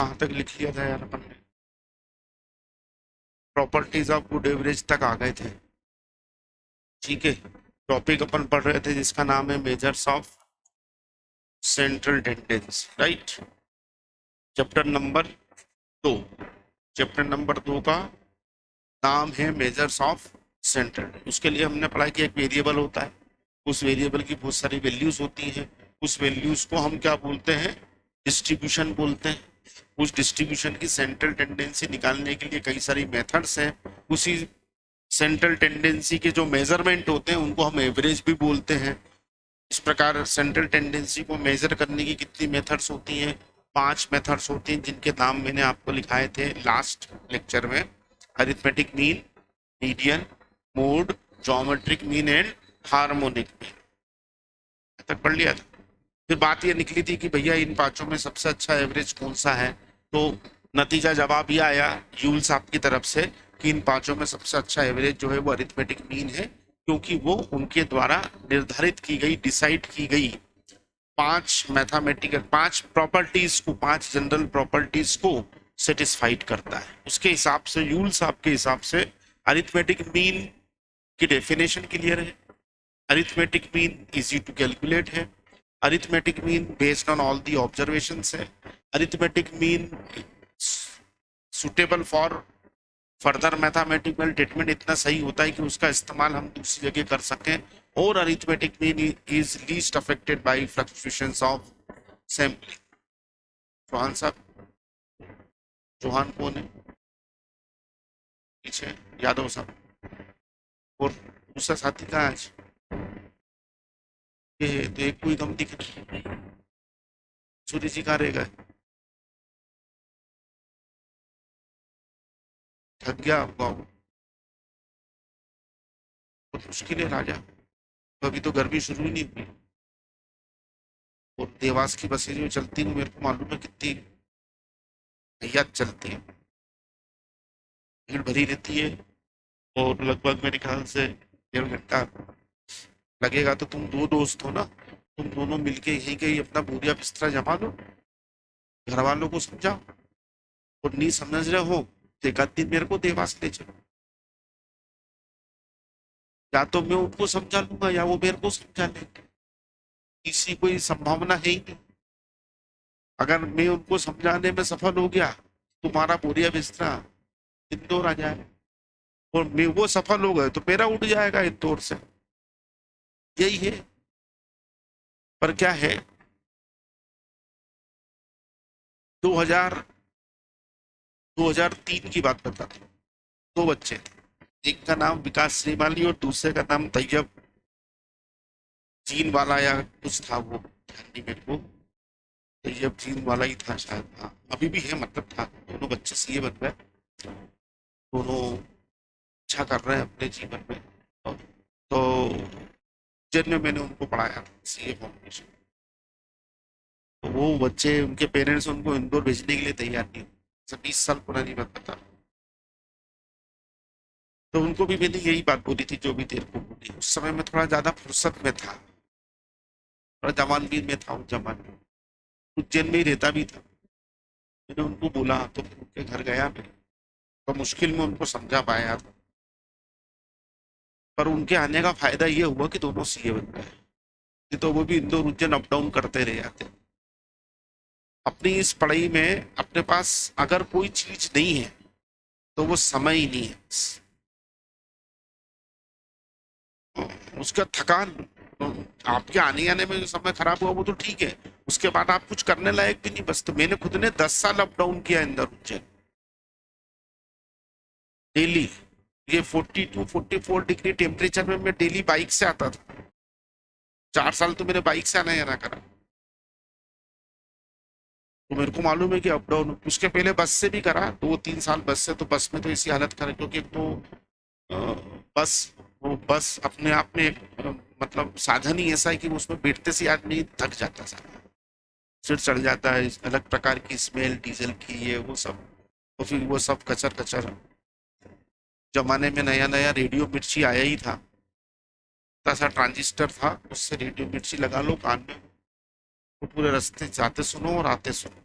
कहाँ तक लिख लिया था यार अपन ने? प्रॉपर्टीज ऑफ गुड एवरेज तक आ गए थे। ठीक है, टॉपिक अपन पढ़ रहे थे जिसका नाम है measures of central tendency, right. Chapter number 2। Chapter number 2 का नाम है मेजर्स ऑफ सेंट्रल। उसके लिए हमने पढ़ा कि एक वेरिएबल होता है, उस वेरिएबल की बहुत सारी वैल्यूज होती हैं। उस वैल्यूज को हम क्या बोलते हैं? डिस्ट्रीब्यूशन बोलते हैं। उस डिस्ट्रीब्यूशन की सेंट्रल टेंडेंसी निकालने के लिए कई सारी मेथड्स हैं। उसी सेंट्रल टेंडेंसी के जो मेजरमेंट होते हैं उनको हम एवरेज भी बोलते हैं। इस प्रकार सेंट्रल टेंडेंसी को मेजर करने की कितनी मेथड्स होती हैं? 5 मेथड्स होती हैं, जिनके नाम मैंने आपको लिखाए थे लास्ट लेक्चर में। Arithmetic mean, median, mode, geometric mean and harmonic mean. तक पढ़ लिया था। फिर बात ये निकली थी कि भैया इन पांचों में सबसे अच्छा एवरेज कौन सा है। तो नतीजा जवाब ये आया यूल साहब की तरफ से कि इन पांचों में सबसे अच्छा एवरेज जो है वो अरिथमेटिक मीन है, क्योंकि वो उनके द्वारा निर्धारित की गई, डिसाइड की गई 5 प्रॉपर्टीज को, 5 जनरल प्रॉपर्टीज को सेटिस्फाइड करता है। उसके हिसाब से, यूल साहब के हिसाब से अरिथमेटिक मीन की डेफिनेशन क्लियर है। Arithmetic mean easy to calculate है। Arithmetic mean based on all the observations है। Arithmetic mean suitable for further mathematical treatment, इतना सही होता है कि उसका इस्तेमाल हम दूसरी जगह कर सकें। और arithmetic mean is least affected by fluctuations of sampling. Chauhan साहब, चौहान कौन है पीछे? यादव साहब। और दूसरा साथी कहाँ है आज? ये तो एक कोई कम दिख रहा है। सूर्य जी कहाँ रह गए? थक गया आपका? बहुत मुश्किल है राजा, अभी तो गर्मी शुरू ही नहीं हुई। और देवास की बसें जो चलती हैं मेरे को मालूम है कितनी भैया चलती हैं, भीड़ भरी रहती है। और लगभग मेरे ख्याल से 1.5 घंटा लगेगा। तो तुम 2 दोस्त हो ना, तुम दोनों मिलके यहीं कहीं अपना बोरिया बिस्तरा जमा लो, घर वालों को समझाओ। और नहीं समझ रहे हो तो एक आध दिन मेरे को देवास ले चलो, या तो मैं उनको समझा लूंगा या वो मेरे को समझा लेंगे। इसी कोई संभावना है ही नहीं। अगर मैं उनको समझाने में सफल हो गया, तुम्हारा बोरिया बिस्तरा इंदौर आ जाए, और मैं वो सफल हो गए तो मेरा उठ जाएगा इंदौर से। यही है। पर क्या है, 2000 2003 की बात बताता हूँ। 2 बच्चे थे, एक का नाम विकास श्रीमाली और दूसरे का नाम तैयब जीन वाला या कुछ था, वो ध्यान नहीं मेरे को। तैयब जीन वाला ही था शायद, हाँ अभी भी है, मतलब था। दोनों बच्चे सीए बन गए, दोनों अच्छा कर रहे हैं अपने जीवन में। तो उज्जैन में मैंने उनको पढ़ाया सीए फाउंडेशन। तो वो बच्चे, उनके पेरेंट्स उनको इंदौर भेजने के लिए तैयार नहीं हुए। 20 साल पुरानी बात बता रहा हूँ। तो उनको भी मैंने यही बात बोली थी जो भी तेरे को बोली। उस समय में थोड़ा ज्यादा फुर्सत में था, थोड़ा जवान भी में था उस जमाने में, उज्जैन में ही रहता भी था। मैंने उनको बोला, तो उनके घर गया मैं, तो मुश्किल में उनको समझा पाया था। पर उनके आने का फायदा ये हुआ कि दोनों सीए बन गए। नहीं तो वो भी इंदौर उज्जैन अप डाउन करते रह जाते। अपनी इस पढ़ाई में अपने पास अगर कोई चीज नहीं है तो वो समय ही नहीं है। उसका थकान, आपके आने आने में जो समय खराब हुआ वो तो ठीक है, उसके बाद आप कुछ करने लायक भी नहीं। बस तो मैंने खुद ने 10 साल अप डाउन किया इंदौर उज्जैन डेली। ये 42-44 डिग्री टेम्परेचर में मैं डेली बाइक से आता था। 4 साल तो मेरे बाइक से आना जाना करा। तो मेरे को मालूम है कि अप डाउन। उसके पहले बस से भी करा 2-3 साल बस से। तो बस में तो ऐसी हालत करा, क्योंकि एक तो बस, वो बस अपने आप में एक मतलब साधन ही ऐसा है कि उसमें बैठते से आदमी थक जाता है, सिर चढ़ जाता है, अलग प्रकार की स्मेल डीजल की, ये वो सब। तो फिर वो सब कचर कचर। जमाने में नया नया रेडियो मिर्ची आया ही था, छोटा सा ट्रांजिस्टर था, उससे रेडियो मिर्ची लगा लो कान में, तो पूरे रास्ते जाते सुनो और आते सुनो।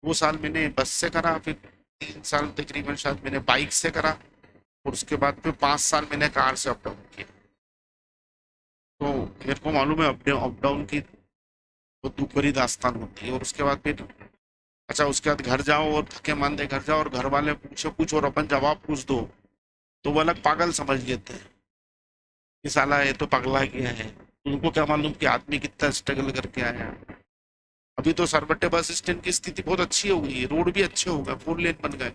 2 साल मैंने बस से करा, फिर 3 साल तकरीबन शायद मैंने बाइक से करा, और उसके बाद फिर 5 साल मैंने कार से अप डाउन किया। तो मेरे को मालूम है अप डाउन की वो दुख भरी दास्तान होती है। और उसके बाद फिर अच्छा, उसके बाद घर जाओ और थके मांदे घर जाओ और घर वाले पूछो कुछ और अपन जवाब पूछ दो तो वो अलग पागल समझ लेते हैं कि साला ये तो पगला गया है। उनको क्या मालूम कि आदमी कितना स्ट्रगल करके आया है। अभी तो सरबट्टे बस स्टैंड की स्थिति बहुत अच्छी हो गई है, रोड भी अच्छे हो गए, 4 लेन बन गए।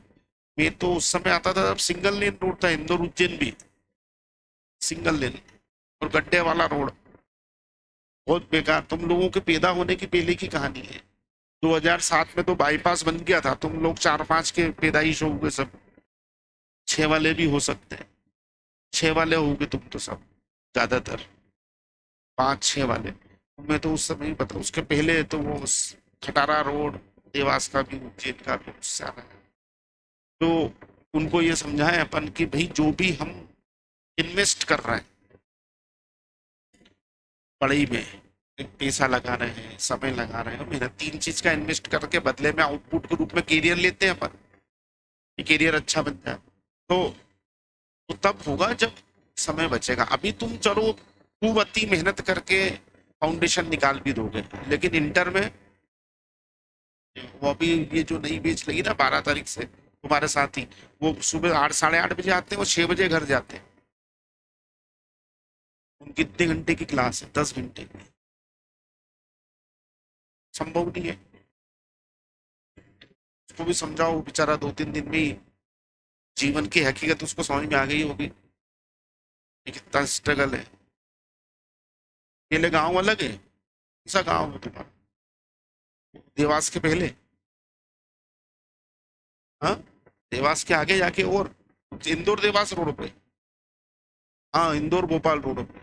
मैं तो उस समय आता था जब सिंगल लेन रोड था, इंदौर उज्जैन भी सिंगल लेन और गड्ढे वाला रोड, बहुत बेकार। तुम लोगों के पैदा होने की पहले की कहानी है। 2007 में तो बाईपास बन गया था, तुम लोग 4-5 के पैदाइश हो गए सब, 6 वाले भी हो सकते हैं, 6 वाले हो गए तुम तो सब, ज्यादातर 5-6 वाले। मैं तो उस समय ही बता, उसके पहले तो वो खटारा रोड, देवास का भी उज्जैन का भी उससे आ रहा है। तो उनको ये समझाएं अपन कि भाई जो भी हम इन्वेस्ट कर रहे हैं पढ़ाई में, पैसा लगा रहे हैं, समय लगा रहे हैं, मेहनत, 3 चीज का इन्वेस्ट करके बदले में आउटपुट के रूप में कैरियर लेते हैं अपन, कि कैरियर अच्छा बन जाए। तो तब होगा जब समय बचेगा। अभी तुम चलो खूब अति मेहनत करके फाउंडेशन निकाल भी दोगे, लेकिन इंटर में वो अभी ये जो नई बैच लगी ना 12 तारीख से तुम्हारे साथ ही, वो सुबह 8 साढ़े 8 बजे आते हैं, वो 6 बजे घर जाते हैं। उनकी कितने घंटे की क्लास है? 10 घंटे की। संभव नहीं है। उसको भी समझाओ, बेचारा 2-3 दिन में ही जीवन की हकीकत उसको समझ में आ गई होगी कि कितना स्ट्रगल है। पहले गांव अलग है, ऐसा गांव है तुम्हारा देवास के पहले? हाँ, देवास के आगे जाके और इंदौर देवास रोड पे। हाँ, इंदौर भोपाल रोड पे।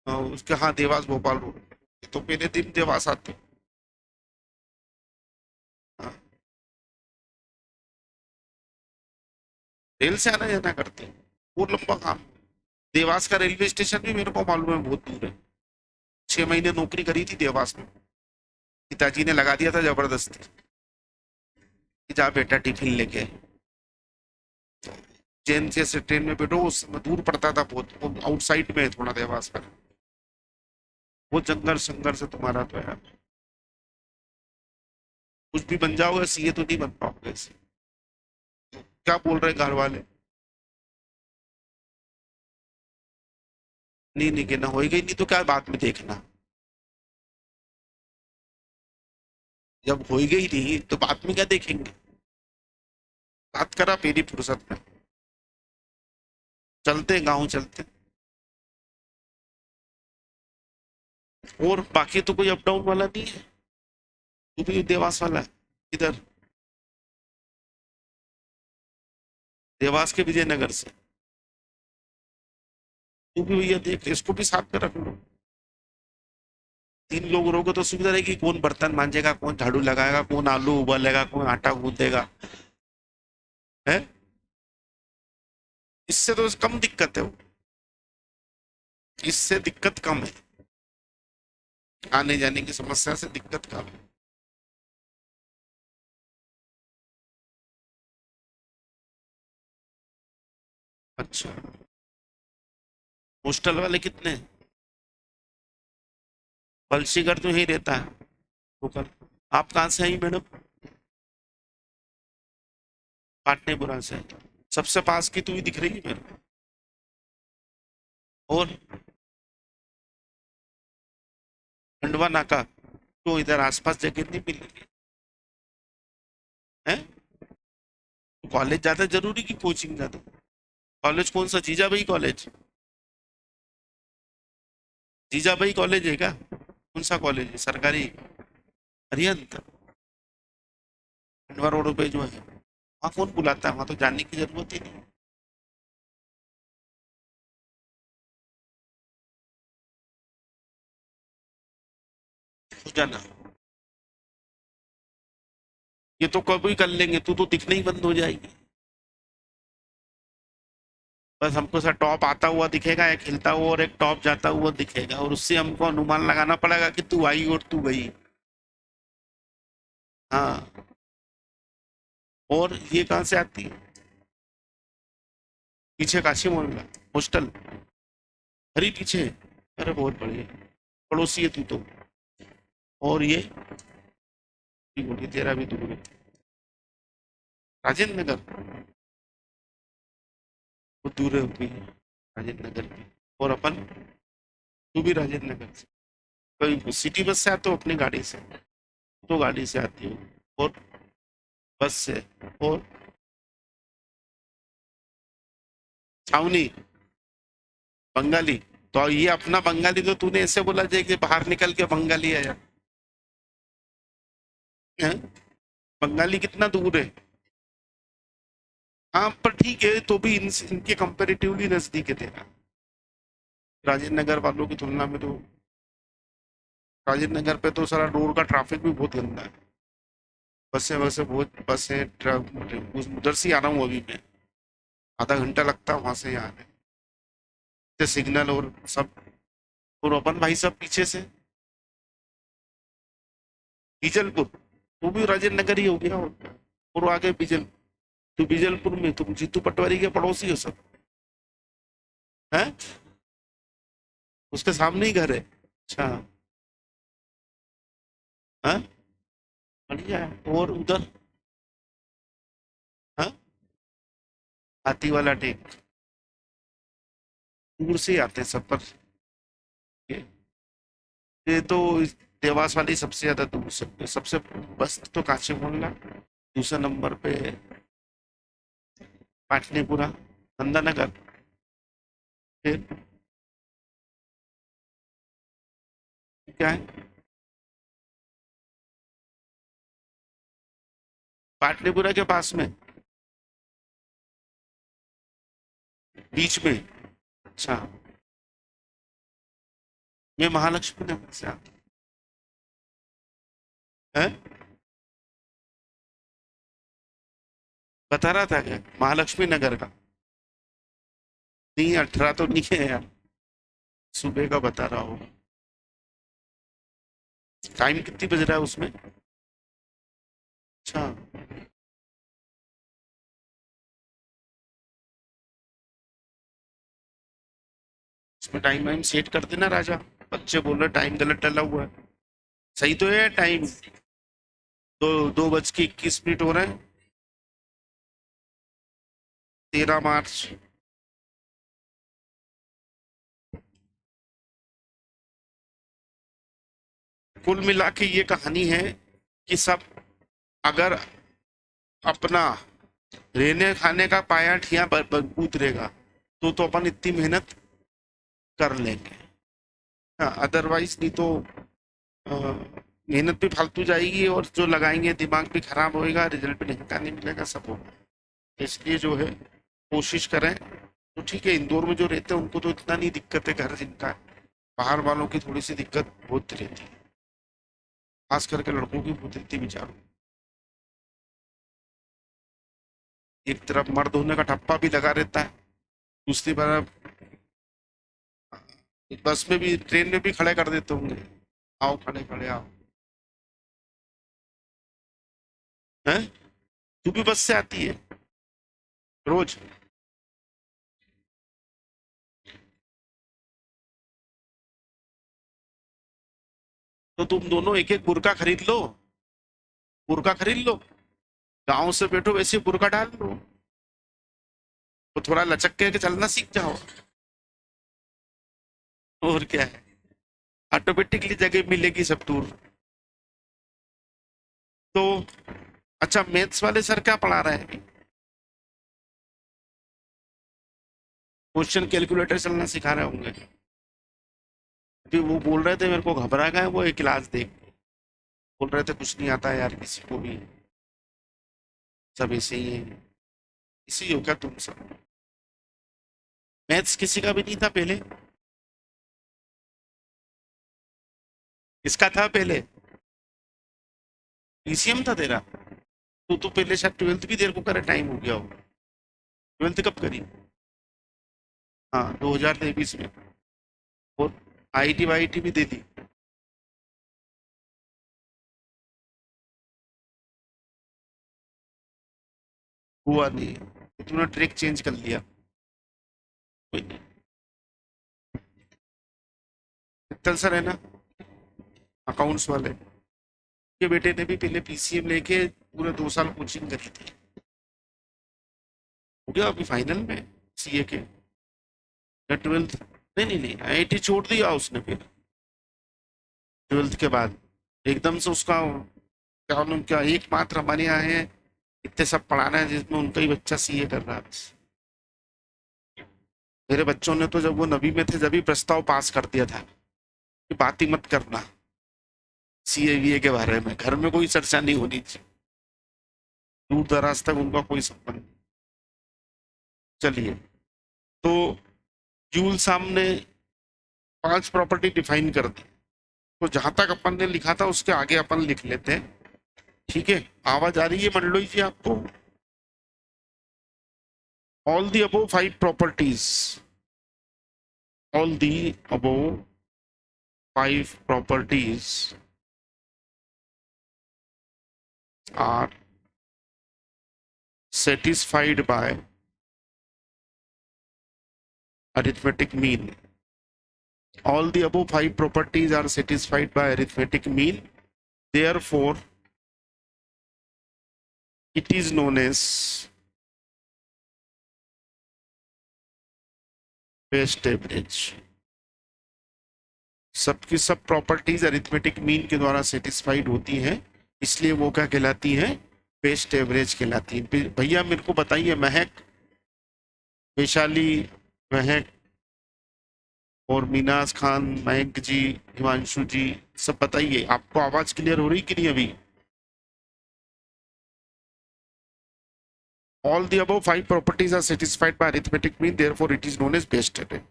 हाँ, उसके, हाँ, देवास भोपाल रोड पे तो पहले दिन देवास आते। हाँ, रेल से आना जाना करते हैं, वो लंबा काम। देवास का रेलवे स्टेशन भी मेरे को मालूम है बहुत दूर है। 6 महीने नौकरी करी थी देवास में, पिताजी ने लगा दिया था जबरदस्ती कि जा बेटा टिफिन लेके। जैन से ट्रेन में बैठो, उस समय दूर पड़ता था बहुत, आउटसाइड में है थोड़ा देवास पर। वो जंगल संघर्ष है तुम्हारा तो यार। कुछ भी बन जाओगे, सीए तो नहीं बन पाओगे ऐसे। क्या बोल रहे घर वाले? नहीं नहीं कहना, होएगा ही नहीं तो क्या बाद में देखना। जब होएगा ही नहीं तो बाद में क्या देखेंगे? बात करा मेरी फुर्सत में, चलते हैं गाँव चलते हैं। और बाकी तो कोई अप डाउन वाला नहीं है? तू भी देवास वाला है? इधर देवास के विजयनगर से? तू भी भैया देख ले, इसको भी साथ में रख लो। 3 लोग रहोगे तो सुविधा रहेगी, कौन बर्तन मांजेगा, कौन झाड़ू लगाएगा, कौन आलू उबालेगा, कौन आटा गूंदेगा, है। इससे तो कम दिक्कत है वो, इससे दिक्कत कम है, आने जाने की समस्या से दिक्कत कम है। अच्छा, हॉस्टल वाले कितने हैं? बलशीगर तो यही रहता है होकर। आप कहाँ से आई मैडम? पाटनेपुरा से। सबसे पास की तू ही दिख रही है मेरे को। और खंडवा नाका तो इधर आसपास जगह नहीं मिलेगी है? कॉलेज ज्यादा जरूरी की कोचिंग ज्यादा? कॉलेज कौन सा, जीजा भाई कॉलेज? जीजा भाई कॉलेज है क्या? कौन सा कॉलेज है, सरकारी? अरिहंत? खंडवा रोड पे जो है, वहाँ कौन बुलाता है, वहाँ तो जाने की जरूरत ही नहीं। हो जाना, ये तो कभी कर लेंगे, तू तो दिखना ही बंद हो जाएगी। बस हमको सर टॉप आता हुआ दिखेगा, एक हिलता हुआ और एक टॉप जाता हुआ दिखेगा, और उससे हमको अनुमान लगाना पड़ेगा कि तू आई और तू गई। हाँ, और ये कहाँ से आती है? पीछे काशी मोहल्ला हॉस्टल, अरे पीछे। अरे बहुत बढ़िया, पड़ोसी है तू तो। और ये बोली तेरा भी दूर है, राजेंद्र नगर, वो दूर है भी राजेंद्र नगर भी। और अपन, तू भी राजेंद्र नगर से, कोई सिटी बस से आते हो अपनी गाड़ी से? तो गाड़ी से आती हो, और बस से, और छावनी, बंगाली। तो ये अपना बंगाली तो तूने ऐसे बोला जाए कि बाहर निकल के बंगाली है यार। हैं? बंगाली कितना दूर है? हाँ पर ठीक है, तो भी इनके कंपेरेटिवली नजदीक है तेरा, राजेंद्र नगर वालों की तुलना में तो। राजेंद्र नगर पे तो सारा रोड का ट्रैफिक भी बहुत गंदा है, बसें बसें बहुत, बसें ट्रक, उधर से ही आ रहा हूँ अभी मैं, आधा घंटा लगता है वहां से यहाँ आने, सिग्नल और सब। और अपन भाई सब पीछे से, बीजलपुर, वो भी राजेंद्र नगर ही हो गया। और वो आगे बीजल, तू बीजलपुर में, तुम जीतू पटवारी के पड़ोसी हो सब, है? उसके सामने ही घर है? अच्छा। हाँ, बढ़िया है। और उधर, हाँ, हाथी वाला टेक, दूर से ही आते हैं सब, पर ये तो देवास वाली सबसे ज्यादा दूर से, सबसे बस तो काशी मोहल्ला, दूसरे नंबर पे पाटलिपुरा, नंदानगर, फिर क्या है? पाटलिपुरा के पास में, बीच में। अच्छा, मैं महालक्ष्मी नगर से आता है, बता रहा था क्या महालक्ष्मी नगर का? नहीं 18 तो नहीं है यार, सुबह का बता रहा हूँ। टाइम कितनी बज रहा है उसमें? अच्छा, उसमें टाइम वाइम सेट कर देना राजा, बच्चे बोल रहे टाइम गलत डला हुआ है। सही तो है टाइम, 2:21 हो रहे हैं, 13 मार्च। कुल मिला के ये कहानी है कि सब, अगर अपना रहने खाने का पाया ठिया बजबूत रहेगा, तो अपन इतनी मेहनत कर लेंगे। हाँ, अदरवाइज नहीं तो मेहनत भी फालतू जाएगी, और जो लगाएंगे दिमाग भी खराब होएगा, रिजल्ट भी नहीं मिलेगा, सब होगा। इसलिए जो है कोशिश करें। तो ठीक है, इंदौर में जो रहते हैं उनको तो इतना नहीं दिक्कत है, घर जिनका है। बाहर वालों की थोड़ी सी दिक्कत बहुत रहती है, खास करके लड़कों की बहुत रहती है बेचारों। एक तरफ मर्द होने का ठप्पा भी लगा रहता है, दूसरी तरफ बस में भी, ट्रेन में भी खड़े कर देते होंगे, आओ खड़े खड़े आओ। हैं? तू भी बस से आती है रोज? तो तुम दोनों एक एक बुरका खरीद लो, बुरका खरीद लो, गाँव से बैठो वैसे बुरका डाल लो, तो थोड़ा लचक के चलना सीख जाओ। और क्या है, ऑटोमेटिकली जगह मिलेगी सब दूर। तो अच्छा, मैथ्स वाले सर क्या पढ़ा रहे हैं? क्वेश्चन कैलकुलेटर चलना सिखा रहे होंगे? अभी वो बोल रहे थे मेरे को घबरा गए वो, एक क्लास देख, बोल रहे थे कुछ नहीं आता है यार किसी को भी, सब ऐसे ही है। इसी हो क्या तुम सब? मैथ्स किसी का भी नहीं था पहले? इसका था पहले? पीसीएम था तेरा? तो पहले शायद ट्वेल्थ भी देर को करे, टाइम हो गया हो। ट्वेल्थ कब करी? हाँ 2023 में। और आईटी वाईटी भी दे दी? हुआ नहीं, तो तूने ट्रिक चेंज कर लिया, कोई नहीं। मित्तल सर है ना, अकाउंट्स वाले, के बेटे ने भी पहले पीसीएम लेके पूरे 2 साल कोचिंग करी थी, हो गया अभी फाइनल में सीए के, या ट्वेल्थ, नहीं नहीं नहीं, आईआईटी छोड़ दिया उसने फिर ट्वेल्थ के बाद, एकदम से उसका क्या नाम, क्या एकमात्र हमारे यहाँ है इतने सब पढ़ाना है जिसमें उनका ही बच्चा सीए कर रहा है बस। मेरे बच्चों ने तो जब वो 9वीं में थे जब भी प्रस्ताव पास कर दिया था कि बात ही मत करना सीए वीए के बारे में, घर में कोई चर्चा नहीं होनी चाहिए, दूर दराज तक उनका कोई संबंध नहीं। चलिए, तो यूल सामने 5 प्रॉपर्टी डिफाइन कर दी, तो जहां तक अपन ने लिखा था उसके आगे अपन लिख लेते हैं, ठीक है। आवाज आ रही है मंडलोई जी आपको? All the above 5 properties, all the above 5 properties are satisfied by arithmetic mean. All the above 5 properties are satisfied by arithmetic mean. Therefore, it is known as best average. सबकी सब प्रॉपर्टीज अरिथमेटिक मीन के द्वारा satisfied होती हैं, इसलिए वो क्या कहलाती है? बेस्ट एवरेज कहलाती है। भैया मेरे को बताइए, महक, वैशाली, महक और मीनाज खान, मयंक जी, हिमांशु जी, सब बताइए आपको आवाज क्लियर हो रही कि नहीं अभी? All the above 5 properties are satisfied by arithmetic mean, therefore it is known as best average.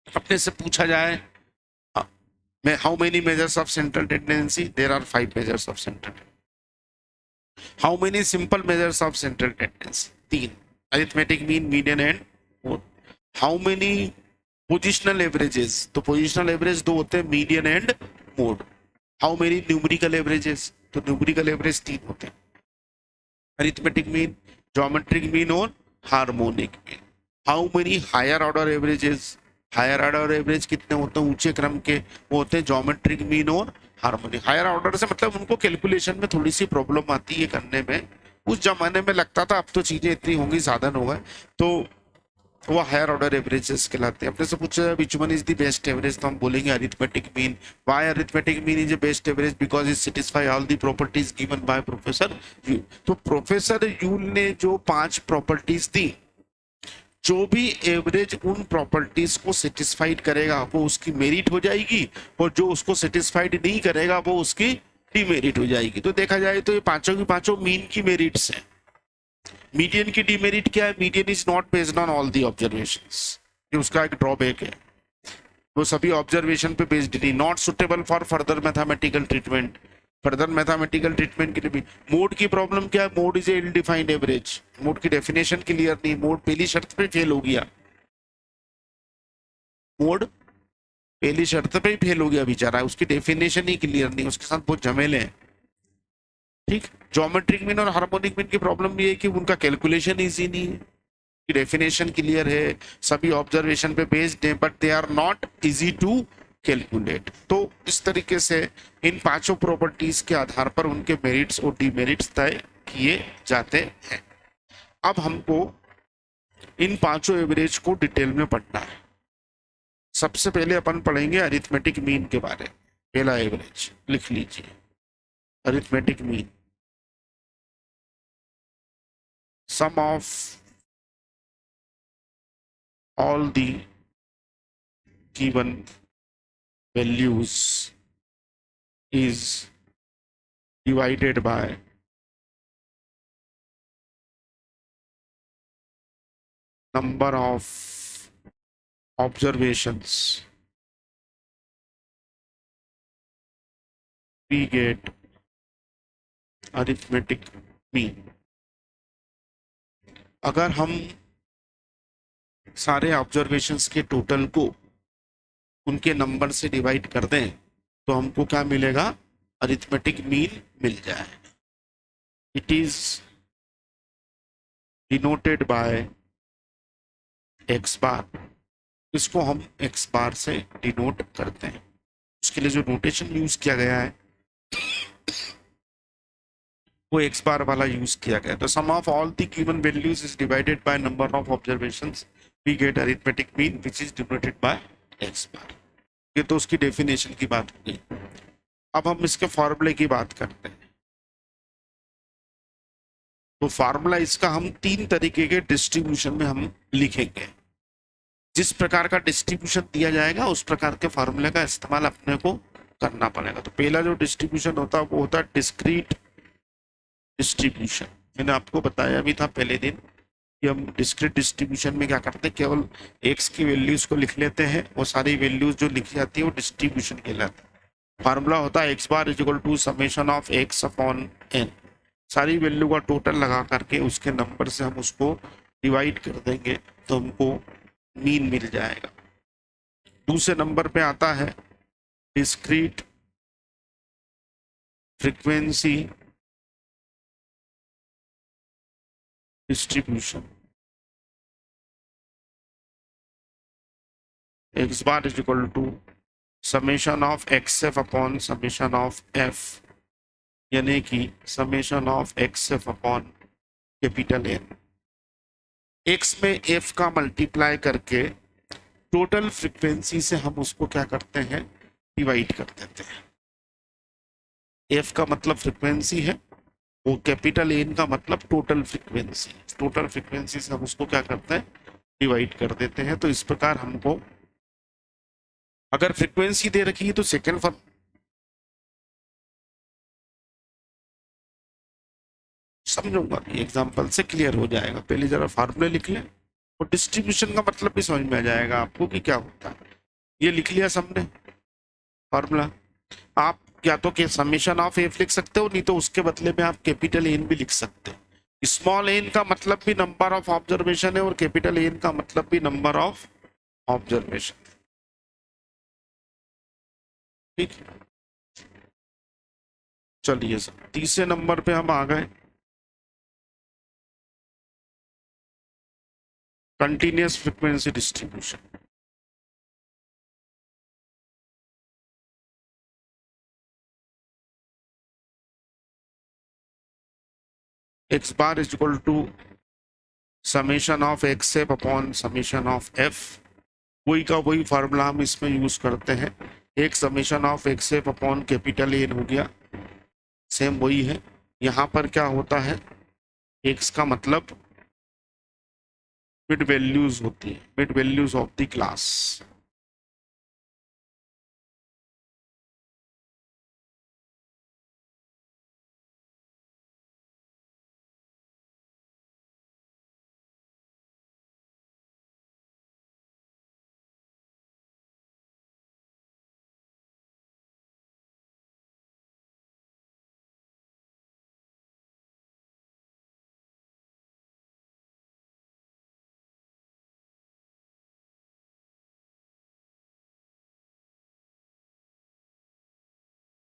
अपने से पूछा जाए how many measures of central tendency? There are 5 measures of central tendency. How many simple measures of central tendency? 3. Arithmetic mean, median and mode. How many positional averages? तो positional average 2 होते हैं, median and mode. How many numerical averages? तो numerical average 3 होते हैं, arithmetic mean, geometric mean और harmonic mean. How many higher order averages? Higher order average कितने होते हैं ऊंचे क्रम के? वो होते हैं ज्योमेट्रिक मीन और हार्मोनिक। हायर ऑर्डर से मतलब उनको कैलकुलेशन में थोड़ी सी प्रॉब्लम आती है करने में, उस जमाने में लगता था, अब तो चीजें इतनी होंगी, साधन हो गए, तो वो हायर ऑर्डर एवरेजेस कहलाते हैं। अपने से पूछा which one is the best average, तो हम बोलेंगे arithmetic mean. Why arithmetic mean is the best average? Because it satisfy all the properties given by professor you'll. तो प्रोफेसर यूल ने जो 5 प्रॉपर्टीज दी, जो भी एवरेज उन प्रॉपर्टीज को सेटिस्फाइड करेगा वो उसकी मेरिट हो जाएगी, और जो उसको सेटिस्फाइड नहीं करेगा वो उसकी डिमेरिट हो जाएगी। तो देखा जाए तो ये पांचों की पांचों मीन की मेरिट्स हैं। मीडियन की डिमेरिट क्या है? Median is not based on all the observations, ये उसका एक ड्रॉबैक है, वो सभी ऑब्जर्वेशन पे बेस्ड नहीं, not suitable for further mathematical treatment. Further mathematical treatment के लिए भी। मोड की प्रॉब्लम क्या है? Mode is a ill defined average, mode की डेफिनेशन क्लियर नहीं, मोड पहली शर्त पे फेल हो गया, मोड पहली शर्त पे ही फेल हो गया बेचारा, उसकी डेफिनेशन ही क्लियर नहीं, उसके साथ बहुत झमेले हैं, ठीक। ज्योमेट्रिक मीन और हार्मोनिक मीन की प्रॉब्लम ये है कि उनका कैलकुलेशन इजी नहीं है, की डेफिनेशन क्लियर है, सभी ऑब्जर्वेशन पे बेस्ड है, but they are not easy to calculate. तो इस तरीके से इन पांचों प्रॉपर्टीज के आधार पर उनके मेरिट्स और डिमेरिट्स तय किए जाते हैं। अब हमको इन पांचों एवरेज को डिटेल में पढ़ना है। सबसे पहले अपन पढ़ेंगे अरिथमेटिक मीन के बारे में। पहला एवरेज लिख लीजिए, arithmetic mean, sum of all the given values is divided by number of observations, we get arithmetic mean। अगर हम सारे ऑब्जर्वेशंस के टोटल को उनके नंबर से डिवाइड कर दें तो हमको क्या मिलेगा? अरिथमेटिक मीन मिल जाए। It is denoted by X bar, इसको हम एक्स बार से डिनोट करते हैं। उसके लिए जो नोटेशन यूज किया गया है वो एक्स बार वाला यूज किया गया। तो sum of all the given values is divided by number of observations, we get arithmetic mean which is denoted by X bar. ये तो उसकी डेफिनेशन की बात हो गई। अब हम इसके फॉर्मूले की बात करते हैं। तो फार्मूला इसका हम 3 तरीके के डिस्ट्रीब्यूशन में हम लिखेंगे। जिस प्रकार का डिस्ट्रीब्यूशन दिया जाएगा उस प्रकार के फार्मूले का इस्तेमाल अपने को करना पड़ेगा। तो पहला जो डिस्ट्रीब्यूशन होता है वो होता है डिस्क्रीट डिस्ट्रीब्यूशन। मैंने आपको बताया भी था पहले दिन कि हम डिस्क्रीट डिस्ट्रीब्यूशन में क्या करते हैं, केवल एक्स की वैल्यूज को लिख लेते हैं, वो सारी वैल्यूज जो लिखी जाती है वो डिस्ट्रीब्यूशन कहलाती है। फार्मूला होता है X bar is equal to summation of X upon N. सारी वैल्यू का टोटल लगा करके उसके नंबर से हम उसको डिवाइड कर देंगे तो हमको मीन मिल जाएगा। दूसरे नंबर पे आता है discrete frequency distribution. X bar is equal to summation of X F upon summation of F, यानी कि summation of X F upon capital N. X में एफ का मल्टीप्लाई करके टोटल फ्रीक्वेंसी से हम उसको क्या करते हैं, डिवाइड कर देते हैं। एफ का मतलब फ्रीक्वेंसी है, वो कैपिटल एन का मतलब टोटल फ्रीक्वेंसी। टोटल फ्रीक्वेंसी से हम उसको क्या करते हैं, डिवाइड कर देते हैं। तो इस प्रकार हमको अगर फ्रीक्वेंसी दे रखी है तो सेकेंड फॉर्म समझूंगा, एग्जांपल से क्लियर हो जाएगा। पहले जरा फार्मूले लिख लें और डिस्ट्रीब्यूशन का मतलब भी समझ में आ जाएगा आपको कि क्या होता है। ये लिख लिया सबने फार्मूला। आप या तो के समेशन ऑफ एफ लिख सकते हो, नहीं तो उसके बदले में आप कैपिटल एन भी लिख सकते हो। स्मॉल एन का मतलब भी नंबर ऑफ ऑब्जर्वेशन है और कैपिटल एन का मतलब भी नंबर ऑफ ऑब्जर्वेशन। ठीक, चलिए सर तीसरे नंबर पे हम आ गए, continuous frequency distribution. X bar is equal to summation of X F upon summation of F. वही का वही फार्मूला हम इसमें यूज करते हैं। एक summation of X F upon capital N हो गया, सेम वही है। यहाँ पर क्या होता है, एक्स का मतलब मिड वैल्यूज होती है, mid values of the class.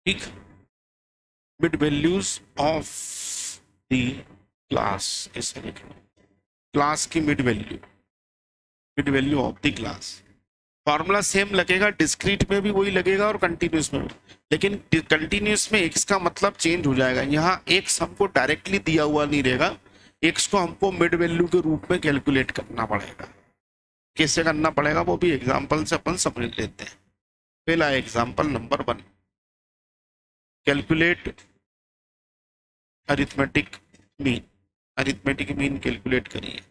ठीक, mid values of the class, ऐसे लिखना, क्लास की mid value, mid value of the class. Formula same लगेगा, डिस्क्रीट में भी वही लगेगा और कंटिन्यूस में भी, लेकिन कंटिन्यूस में एक्स का मतलब चेंज हो जाएगा। यहाँ एक्स हमको डायरेक्टली दिया हुआ नहीं रहेगा, एक्स को हमको मिड वैल्यू के रूप में कैलकुलेट करना पड़ेगा। कैसे करना पड़ेगा वो भी एग्जाम्पल से अपन समझ लेते हैं। पहला example number 1, calculate arithmetic mean. Arithmetic mean calculate करिए।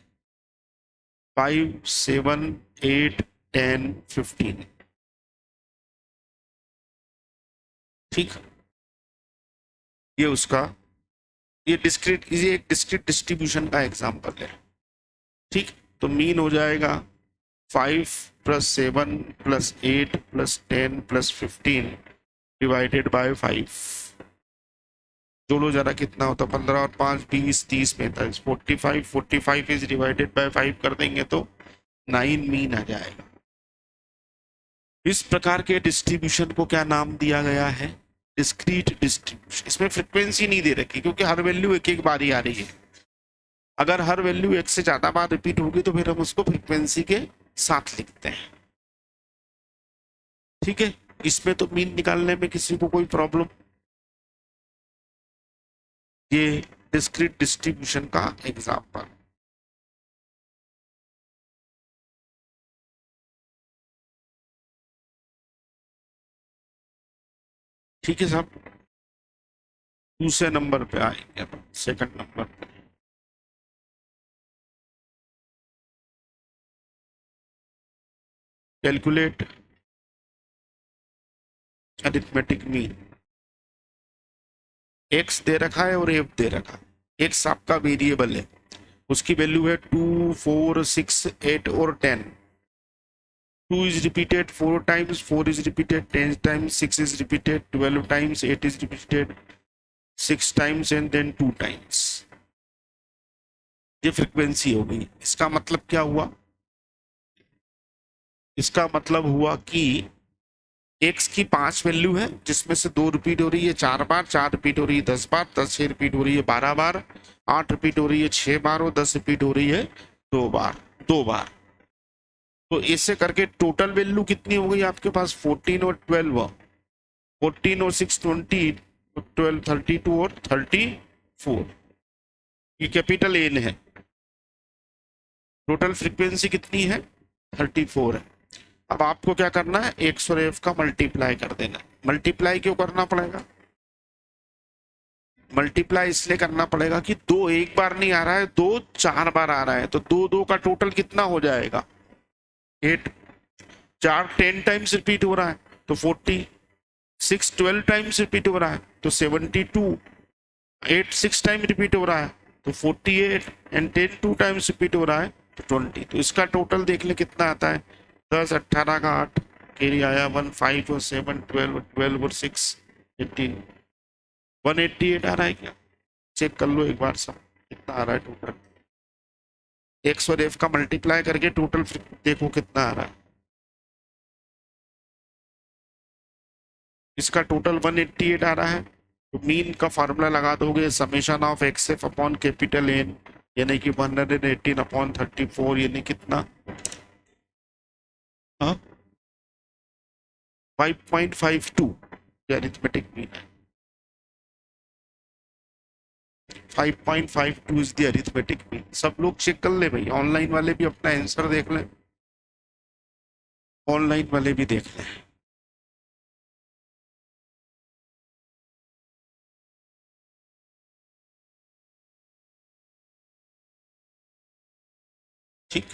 5, 7, 8, 10, 15। ठीक, ये उसका ये एक डिस्क्रीट डिस्ट्रीब्यूशन का एग्जाम्पल है। ठीक, तो मीन हो जाएगा 5 + 7 + 8 + 10 + 15 डिवाइडेड बाय 5। जोड़ो जरा कितना होता, 15 और 5 20 30 45 45। 45 इज डिवाइडेड बाय 5 कर देंगे तो 9 मीन आ जाएगा। इस प्रकार के डिस्ट्रीब्यूशन को क्या नाम दिया गया है, डिस्क्रीट डिस्ट्रीब्यूशन। इसमें फ्रीक्वेंसी नहीं दे रखी क्योंकि हर वैल्यू एक एक बार ही आ रही है। अगर हर वैल्यू एक से ज्यादा बार रिपीट होगी तो फिर हम उसको फ्रीक्वेंसी के साथ लिखते हैं। ठीक है, इसमें तो मीन निकालने में किसी को कोई प्रॉब्लम? ये डिस्क्रीट डिस्ट्रीब्यूशन का एग्जांपल। ठीक है साहब, दूसरे नंबर पे आएंगे अपन, सेकंड नंबर पे। Calculate arithmetic mean. एक्स दे रखा है और एफ दे रखा है। एक्स आपका वेरिएबल है, उसकी वैल्यू है 2, 4, 6, 8 और 10। 2 is repeated 4 times, 4 is repeated 10 times, 6 is repeated 12 times, 8 is repeated 6 times and then 2 times। ये फ्रीक्वेंसी हो गई। इसका मतलब क्या हुआ? इसका मतलब हुआ कि एक्स की 5 वैल्यू है जिसमें से 2 रिपीट हो रही है 4 बार, 4 रिपीट हो रही है 10 बार, 10 6 रिपीट हो रही है 12 बार, 8 रिपीट हो रही है 6 बार और 10 रिपीट हो रही है 2 बार, 2 बार। तो ऐसे करके टोटल वैल्यू कितनी हो गई आपके पास? 14 और 12, 14 और 6 20, 12 32 और 34। ये कैपिटल एन है। टोटल फ्रीक्वेंसी कितनी है? 34 है। अब आपको क्या करना है? एक्स और एफ का मल्टीप्लाई कर देना। मल्टीप्लाई क्यों करना पड़ेगा? मल्टीप्लाई इसलिए करना पड़ेगा कि दो एक बार नहीं आ रहा है, दो 4 बार आ रहा है, तो दो दो का टोटल कितना हो जाएगा? 8। 4 10 टाइम्स रिपीट हो रहा है तो 40, 6 12 टाइम्स रिपीट हो रहा है तो 72, 8 6 टाइम रिपीट हो रहा है तो 48 एंड 10 2 टाइम्स रिपीट हो रहा है तो 20। तो इसका टोटल देख ले कितना आता है? 10 18 का 8 कैरी आया 1 5 और 7 12 12 और 6 18, 188 आ रहा है क्या? चेक कर लो एक बार सब कितना आ रहा है टोटल। एक्स और एफ का मल्टीप्लाई करके टोटल देखो कितना आ रहा है। इसका टोटल 188 आ रहा है। तो मीन का फार्मूला लगा दोगे, summation of X F upon capital N, यानी कि 118 अपॉन 34, यानी कितना? 5.52 अरिथमेटिक मीन है। 5.52 इज द अरिथमेटिक मीन। सब लोग चेक कर ले भाई, ऑनलाइन वाले भी अपना आंसर देख लें, ऑनलाइन वाले भी देख लें। ठीक,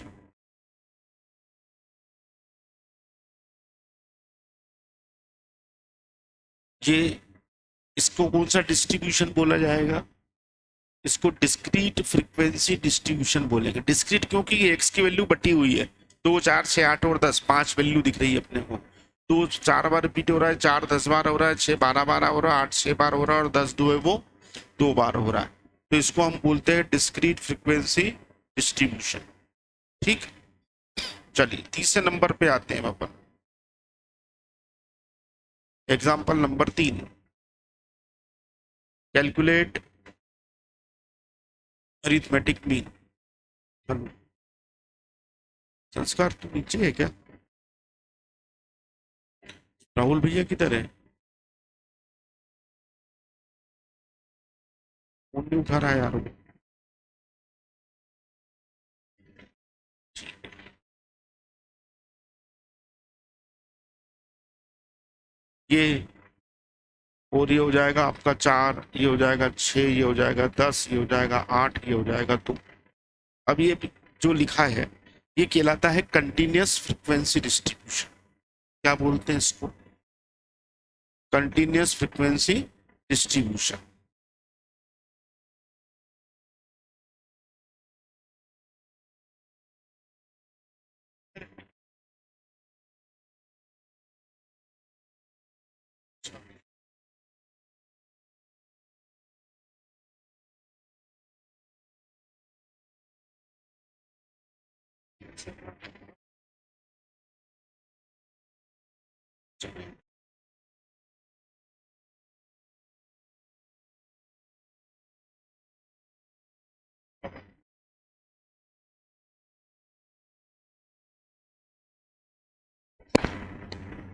ये इसको कौन सा डिस्ट्रीब्यूशन बोला जाएगा? इसको डिस्क्रीट फ्रीक्वेंसी डिस्ट्रीब्यूशन बोलेंगे। डिस्क्रीट क्योंकि एक्स की वैल्यू बटी हुई है, 2 4 6 8 और 10, 5 वैल्यू दिख रही है अपने को। 2 4 बार रिपीट हो रहा है, 4 10 बार हो रहा है, 6 12 बार हो रहा है, 8 6 बार हो रहा है और 10 2 है वो 2 बार हो रहा है। तो इसको हम बोलते हैं डिस्क्रीट फ्रीक्वेंसी डिस्ट्रीब्यूशन। ठीक, चलिए तीसरे नंबर पे आते हैं अपन। Example number 3, calculate arithmetic mean. Sanskar तू नीचे है क्या? राहुल भैया किधर है? फोन नहीं उठा रहा है यार वो। ये और ये हो जाएगा आपका 4, ये हो जाएगा 6, ये हो जाएगा 10, ये हो जाएगा 8, ये हो जाएगा 2। अब ये जो लिखा है ये कहलाता है कंटिन्यूअस फ्रीक्वेंसी डिस्ट्रीब्यूशन। क्या बोलते हैं इसको? Continuous frequency distribution.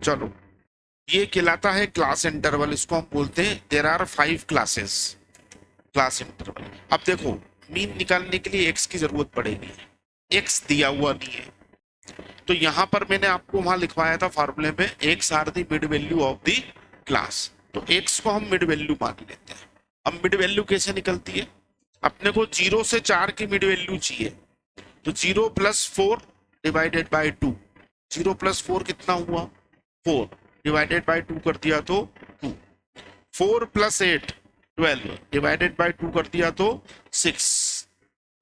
चलो, ये कहलाता है क्लास इंटरवल, इसको हम बोलते हैं there are 5 classes class interval. अब देखो, मीन निकालने के लिए एक्स की जरूरत पड़ेगी, एक्स दिया हुआ नहीं है, तो यहां पर मैंने आपको वहां लिखवाया था फॉर्मूले में X are the mid value of the class, तो एक्स को हम मिड वैल्यू मान लेते हैं। अब मिड वैल्यू कैसे निकलती है, अपने को 0 से 4 की मिड वैल्यू चाहिए, तो 0 प्लस 4 डिवाइडेड बाई 2, 0 प्लस 4 कितना हुआ 4, डिवाइडेड बाई 2 कर दिया तो 2, 4 प्लस 8 12 डिवाइडेड बाई 2 कर दिया तो 6,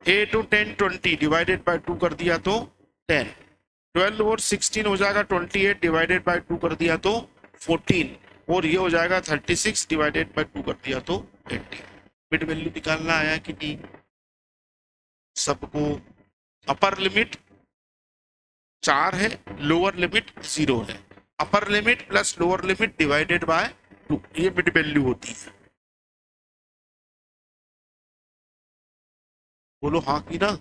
8 और 10 20 डिवाइडेड बाई 2 कर दिया तो 10, 12 और 16 हो जाएगा 28 डिवाइडेड बाई 2 कर दिया तो 14, और ये हो जाएगा 36 डिवाइडेड बाई 2 कर दिया तो 80। मिड वैल्यू निकालना आया कि नहीं सबको? अपर लिमिट 4 है, लोअर लिमिट 0 है, अपर limit plus lower limit divided by 2, ये मिड वैल्यू होती है। बोलो हाँ की ना?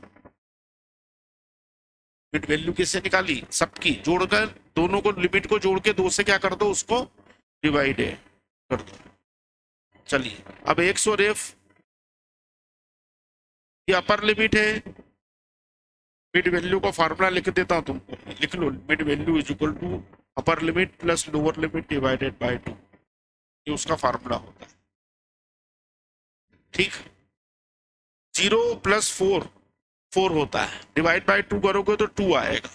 मिड वैल्यू कैसे निकाली? सबकी जोड़कर, दोनों को लिमिट को जोड़ के 2 से क्या कर दो, उसको डिवाइड कर दो। चलिए, अब एक्स और एफ ये अपर लिमिट है, मिड वैल्यू का फॉर्मूला लिख देता हूं तुमको, लिख लो, mid value is equal to upper limit plus lower limit divided by 2, ये उसका फॉर्मूला होता है। ठीक, 0 प्लस 4 4 होता है, डिवाइड बाय 2 करोगे तो 2 आएगा,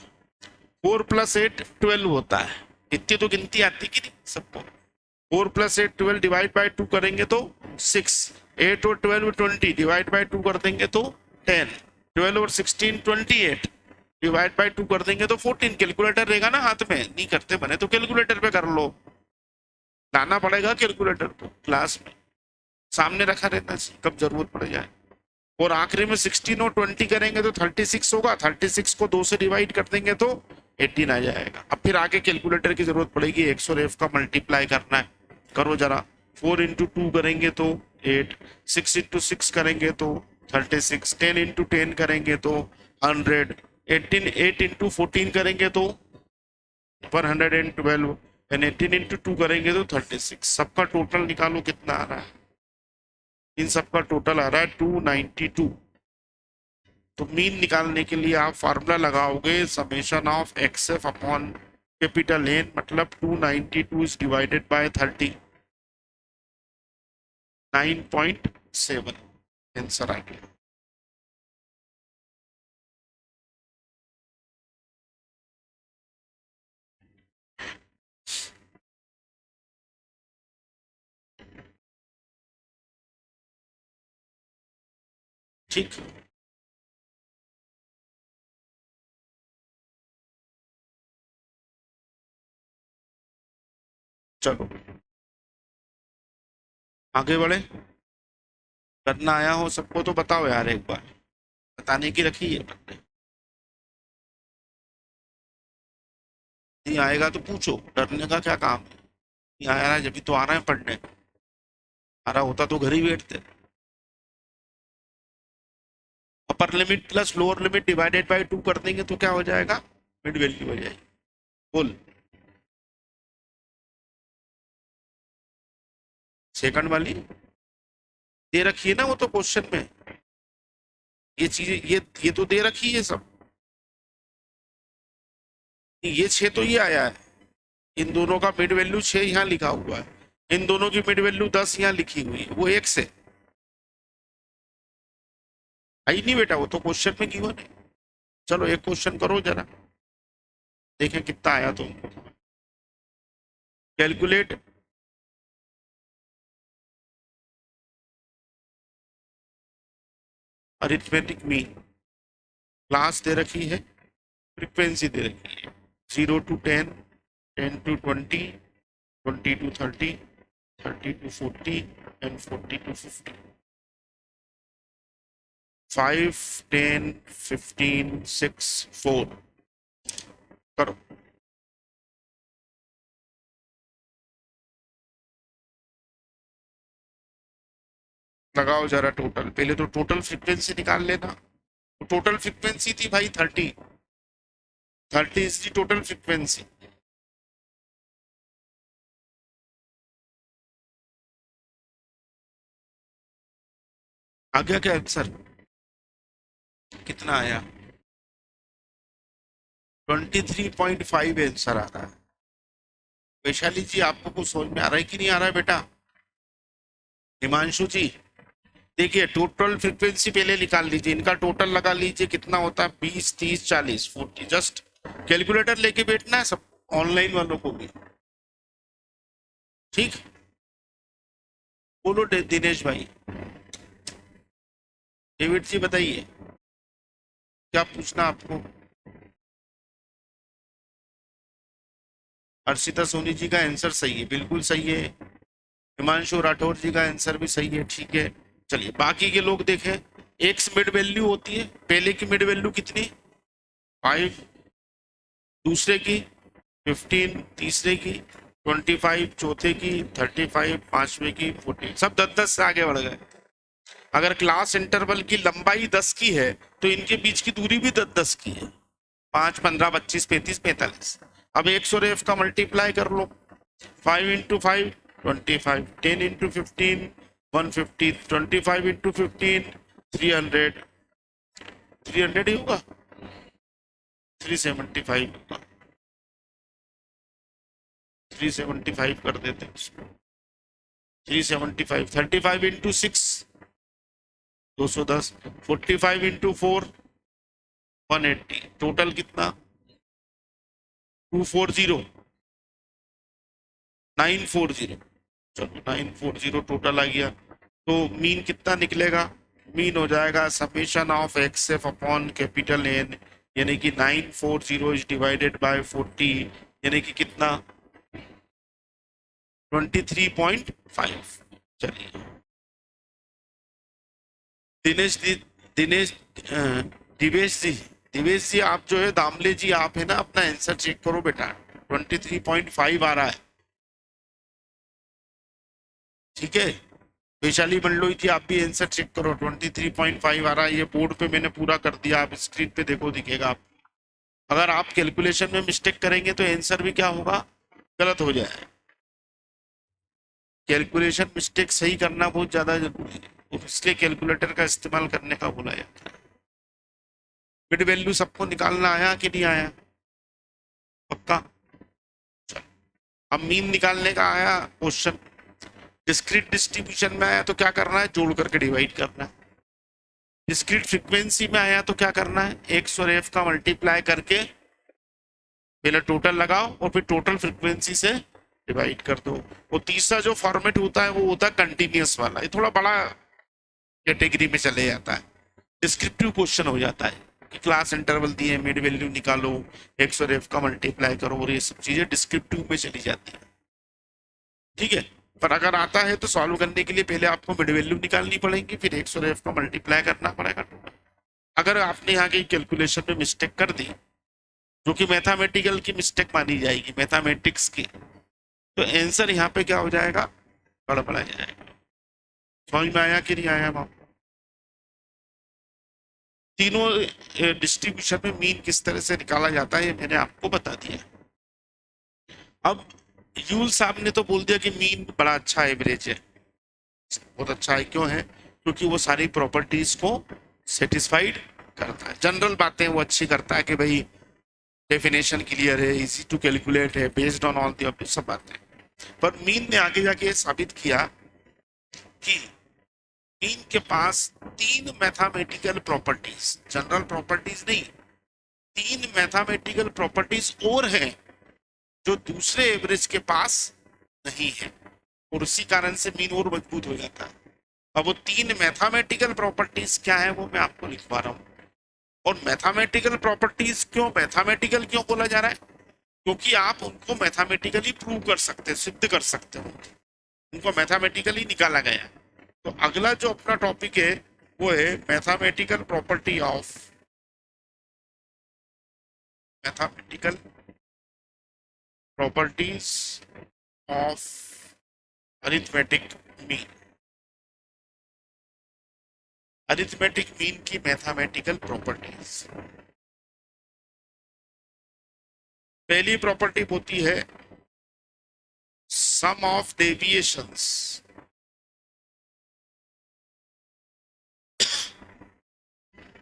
4 प्लस 8 12 होता है, इतनी तो गिनती आती कि नहीं सबको? 4 प्लस 8 12 डिवाइड बाय 2 करेंगे तो 6, 8 और 12 20 डिवाइड बाय 2 कर देंगे तो 10, 12 और 16 28 डिवाइड बाय 2 कर देंगे तो 14। कैलकुलेटर रहेगा ना हाथ में, नहीं करते बने तो कैलकुलेटर पे कर लो, लाना पड़ेगा कैलकुलेटर को क्लास में, सामने रखा रहता है कब जरूरत पड़ जाए। और आखिरी में 16 और 20 करेंगे तो 36 होगा, 36 को 2 से डिवाइड कर देंगे तो 18 आ जाएगा। अब फिर आगे कैलकुलेटर की जरूरत पड़ेगी, एक्स और एफ का मल्टीप्लाई करना है, करो जरा, 4 इंटू 2 करेंगे तो 8, 6 इंटू 6 करेंगे तो 36, 10 इंटू 10 करेंगे तो 100, 18 8 इंटू 14 करेंगे तो 112, एंड 18 इंटू 2 करेंगे तो 36। सबका टोटल निकालो कितना आ रहा है, इन सबका टोटल आ रहा है 292। तो मीन निकालने के लिए आप फार्मूला लगाओगे summation of X F upon capital N, मतलब 292 इज डिवाइडेड बाय 30, 9.7 आंसर आ गया। ठीक, चलो आगे बढ़े। करना आया हो सबको तो बताओ यार, एक बार बताने की रखी है बंदे, नहीं आएगा तो पूछो, डरने का क्या काम है, नहीं आया है जब तो आ रहा है पढ़ने, आ रहा होता तो घर ही बैठते। अपर limit plus lower limit divided by 2 कर देंगे तो क्या हो जाएगा, मिड वैल्यू हो जाएगी। बोल, सेकंड वाली दे रखी है ना वो तो क्वेश्चन में, ये चीजें ये तो दे रखी है सब, ये 6 तो ये आया है, इन दोनों का मिड वैल्यू 6 यहाँ लिखा हुआ है, इन दोनों की मिड वैल्यू 10 यहाँ लिखी हुई है, वो एक से आई नहीं बेटा, वो तो क्वेश्चन में गिवन है। चलो एक क्वेश्चन करो जरा, देखें कितना आया तुमको। कैलकुलेट अरिथमेटिक मीन, क्लास दे रखी है, फ्रीक्वेंसी दे रखी है, 0 to 10, 10 to 20, 20 to 30, 30 to 40 and 40 to 50, 5 10 15 6 4 करो। लगाओ जरा टोटल, पहले तो टोटल फ्रीक्वेंसी निकाल लेना, तो टोटल फ्रीक्वेंसी थी भाई 30, 30 इज दी टोटल फ्रीक्वेंसी, आ गया क्या आंसर? कितना आया? 23.5 आंसर आ रहा है। वैशाली जी आपको कुछ समझ में आ रहा है कि नहीं आ रहा है बेटा? हिमांशु जी देखिए, टोटल फ्रीक्वेंसी पहले निकाल लीजिए, इनका टोटल लगा लीजिए कितना होता है, 20 30 40 40। जस्ट कैलकुलेटर लेके बैठना है सब ऑनलाइन वालों को भी। ठीक, बोलो दिनेश भाई। डेविड जी बताइए, क्या पूछना आपको? हर्षिता सोनी जी का आंसर सही है, बिल्कुल सही है। हिमांशु राठौर जी का आंसर भी सही है, ठीक है। चलिए बाकी के लोग देखें। एक्स मिड वैल्यू होती है, पहले की मिड वैल्यू कितनी? 5, दूसरे की 15, तीसरे की 25, चौथे की 35, पांचवे की 40, सब 10-10 से आगे बढ़ गए। अगर क्लास इंटरवल की लंबाई 10 की है तो इनके बीच की दूरी भी 10-10 की है। 5, 15, 25, 35, 45। अब 100 का मल्टीप्लाई कर लो। 5 इंटू 5 25, 10 इंटू 15 150, 25 इंटू 15 300, 300 ही होगा, 375 होगा। 375 कर देते हैं इसको। 375, 35 इंटू 6 210, 45 इंटू 4 180, टोटल कितना? 240, 940। चलो 940 टोटल आ गया। तो मीन कितना निकलेगा? मीन हो जाएगा summation of X F upon capital N, यानी कि 940 इज डिवाइडेड बाय 40, यानी कि कितना? 23.5। चलिए दिनेश जी, दिनेश दिवेश जी, दिवेश जी आप जो है, दामले जी आप है ना, अपना आंसर चेक करो बेटा। 23.5 आ रहा है, ठीक है। वैशाली मंडलोई जी आप भी आंसर चेक करो, 23.5 आ रहा है, ये बोर्ड पे मैंने पूरा कर दिया, आप स्क्रीन पे देखो दिखेगा आप। अगर आप कैलकुलेशन में मिस्टेक करेंगे तो आंसर भी क्या होगा? गलत हो जाए। कैलकुलेशन मिस्टेक सही करना बहुत ज्यादा जरूरी है, तो इसलिए कैलकुलेटर का इस्तेमाल करने का बोला जाता है। मिड वैल्यू सबको निकालना आया कि नहीं आया? पक्का? अब मीन निकालने का आया क्वेश्चन। डिस्क्रीट डिस्ट्रीब्यूशन में आया तो क्या करना है? जोड़ करके डिवाइड करना है। डिस्क्रीट फ्रीक्वेंसी में आया तो क्या करना है? एक्स और एफ का मल्टीप्लाई करके पहले टोटल लगाओ और फिर टोटल फ्रीक्वेंसी से डिवाइड कर दो। वो तीसरा जो फॉर्मेट होता है वो होता है कंटिन्यूस वाला, ये थोड़ा बड़ा कैटेगरी में चले जाता है, डिस्क्रिप्टिव क्वेश्चन हो जाता है कि क्लास इंटरवल दिए, मिड वैल्यू निकालो, एक्स और एफ का मल्टीप्लाई करो, और ये सब चीजें डिस्क्रिप्टिव में चली जाती है, ठीक है। पर अगर आता है तो सॉल्व करने के लिए पहले आपको मिड वैल्यू निकालनी पड़ेगी, फिर एक्स और एफ का मल्टीप्लाई करना पड़ेगा। अगर आपने यहाँ की कैलकुलेशन में मिस्टेक कर दी, जो कि मैथमेटिकल की मिस्टेक मानी जाएगी, मैथमेटिक्स की, तो आंसर यहाँ पे क्या हो जाएगा? गड़बड़ा जाएगा। समझ में आया कि नहीं आया बाप? तीनों डिस्ट्रीब्यूशन में मीन किस तरह से निकाला जाता है ये मैंने आपको बता दिया। अब यूल साहब ने तो बोल दिया कि मीन बड़ा अच्छा एवरेज है, बहुत अच्छा है। क्यों है? क्योंकि वो सारी प्रॉपर्टीज को सेटिस्फाइड करता है, जनरल बातें वो अच्छी करता है कि भाई डेफिनेशन क्लियर है, इजी टू कैलकुलेट है, बेस्ड ऑन ऑल दी सब बातें। पर मीन ने आगे जाके साबित किया कि मीन के पास 3 मैथमेटिकल प्रॉपर्टीज, जनरल प्रॉपर्टीज नहीं, 3 मैथमेटिकल प्रॉपर्टीज और हैं जो दूसरे एवरेज के पास नहीं है, और उसी कारण से मीन और मजबूत हो जाता है। अब वो 3 मैथमेटिकल प्रॉपर्टीज क्या है वो मैं आपको लिखवा रहा हूँ। और मैथमेटिकल प्रॉपर्टीज क्यों मैथमेटिकल क्यों बोला जा रहा है? क्योंकि आप उनको मैथमेटिकली प्रूव कर सकते हैं, सिद्ध कर सकते हो, उनको मैथमेटिकली निकाला गया है। तो अगला जो अपना टॉपिक है वो है mathematical property of, mathematical properties of arithmetic mean. Arithmetic mean की मैथमेटिकल प्रॉपर्टीज। पहली प्रॉपर्टी होती है sum of deviations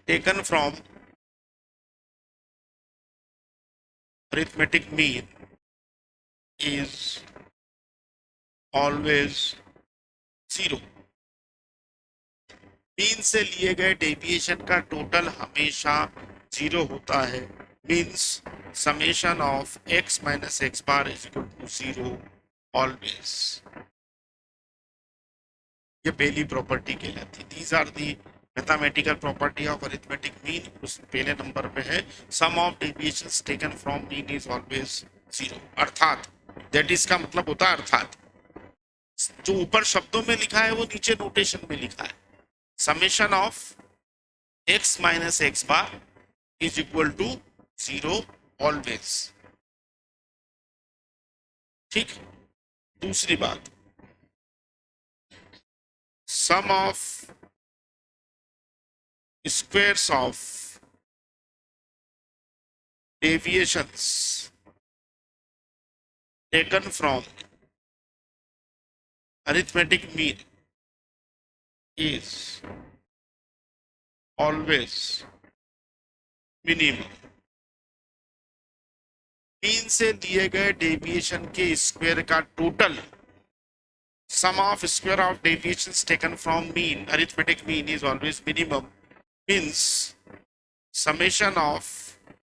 taken from arithmetic mean is always zero. Mean से लिए गए डेविएशन का टोटल हमेशा जीरो होता है। Means summation of x minus x bar is equal to zero always. ये पहली प्रॉपर्टी कहलाती है। These are the mathematical property of arithmetic mean. उस पहले नंबर पे है sum of deviations taken from mean is always zero. अर्थात दैट इज का मतलब होता है अर्थात। जो ऊपर शब्दों में लिखा है वो नीचे नोटेशन में लिखा है। Summation of x minus x bar is equal to zero always. ठीक। दूसरी बात, sum of squares of deviations taken from arithmetic mean is always minimum. Mean से दिए गए डेविएशन के स्क्वायर का total sum of square of deviations taken from mean arithmetic mean is always minimum means summation of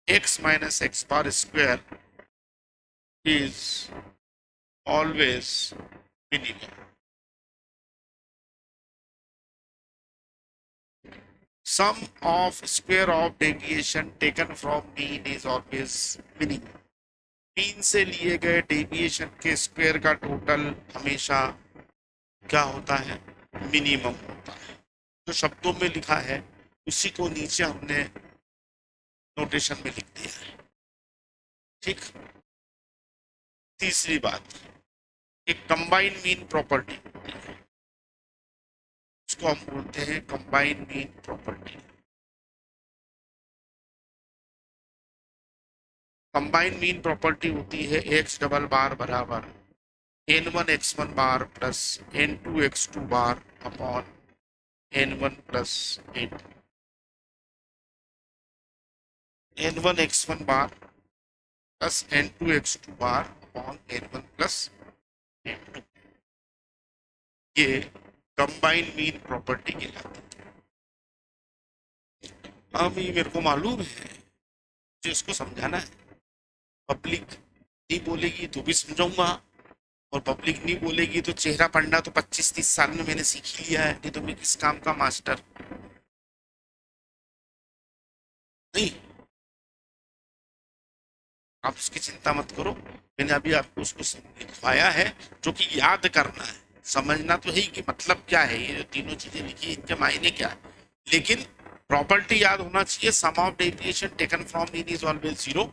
x minus x bar square is always minimum. Sum of square of deviation taken from mean is always minimum. Mean से लिए गए deviation के square का total हमेशा क्या होता है? Minimum होता है। जो शब्दों में लिखा है उसी को नीचे हमने नोटेशन में लिख दिया है। ठीक। तीसरी बात, एक कंबाइन मीन प्रॉपर्टी, उसको हम बोलते हैं combine mean property. Combine mean property होती है एक्स डबल बार बराबर n1 x1 bar plus n2 x2 bar upon n1 plus n2। n1 x1 bar plus n2 x2 bar upon n1 plus n2। ये combine mean property कहलाती है। अब ये मेरे को मालूम है जो इसको समझाना है। पब्लिक नहीं बोलेगी तो भी समझाऊंगा, और पब्लिक नहीं बोलेगी तो चेहरा पढ़ना तो 25-30 साल में मैंने सीख ही लिया है, नहीं तो मैं किस काम का मास्टर नहीं। आप उसकी चिंता मत करो, मैंने अभी आपको उसको लिखवाया है जो कि याद करना है। समझना तो है ही कि मतलब क्या है, ये जो तीनों चीजें लिखी इनके मायने क्या है, लेकिन प्रॉपर्टी याद होना चाहिए। Sum of deviation taken from mean is always zero.